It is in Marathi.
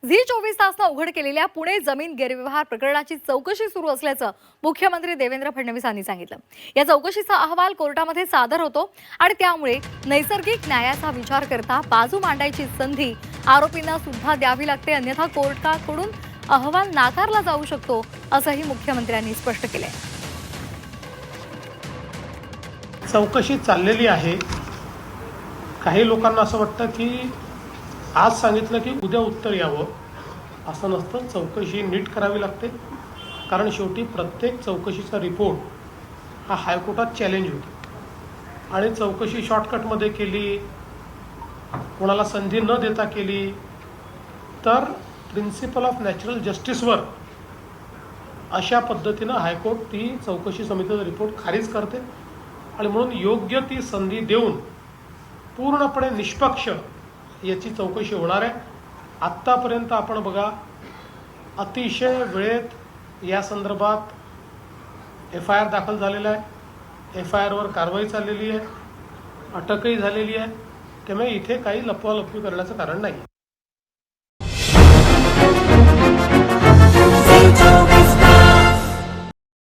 झी 24 तासनं उघड केलेल्या पुणे जमीन गैरव्यवहार प्रकरणाची चौकशी सुरू असल्याचं मुख्यमंत्री देवेंद्र फडणवीस यांनी सांगितलं। या चौकशीचा अहवाल कोर्टामध्ये सादर होतो आणि त्यामुळे नैसर्गिक न्यायाचा विचार करता बाजू मांडायची संधी आरोपींना सुद्धा द्यावी लागते, अन्यथा कोर्टाकडून अहवाल नाकारला जाऊ शकतो, असंही मुख्यमंत्र्यांनी स्पष्ट केलंय। चौकशी चाललेली आहे। काही लोकांना असं वाटतं की आज सांगितलं की उद्या उत्तर यावं, असं नसतं। चौकशी नीट करावी लागते, कारण शेवटी प्रत्येक चौकशीचा रिपोर्ट हा हायकोर्टात चॅलेंज होतो आणि चौकशी शॉर्टकटमध्ये केली, कोणाला संधी न देता केली तर प्रिन्सिपल ऑफ नॅचरल जस्टिसवर अशा पद्धतीनं हायकोर्ट ती चौकशी समितीचा रिपोर्ट खारिज करते आणि म्हणून योग्य ती संधी देऊन पूर्णपणे निष्पक्ष याची चौकशी होणार आहे। आत्तापर्यंत आपण बघा, अतिशय वेळेत या संदर्भात FIR दाखल झालेला आहे, FIR वर कारवाई चाललेली आहे, अटकही झालेली आहे। त्यामुळे इथे काही लपवालपवी करण्याचं कारण नाही।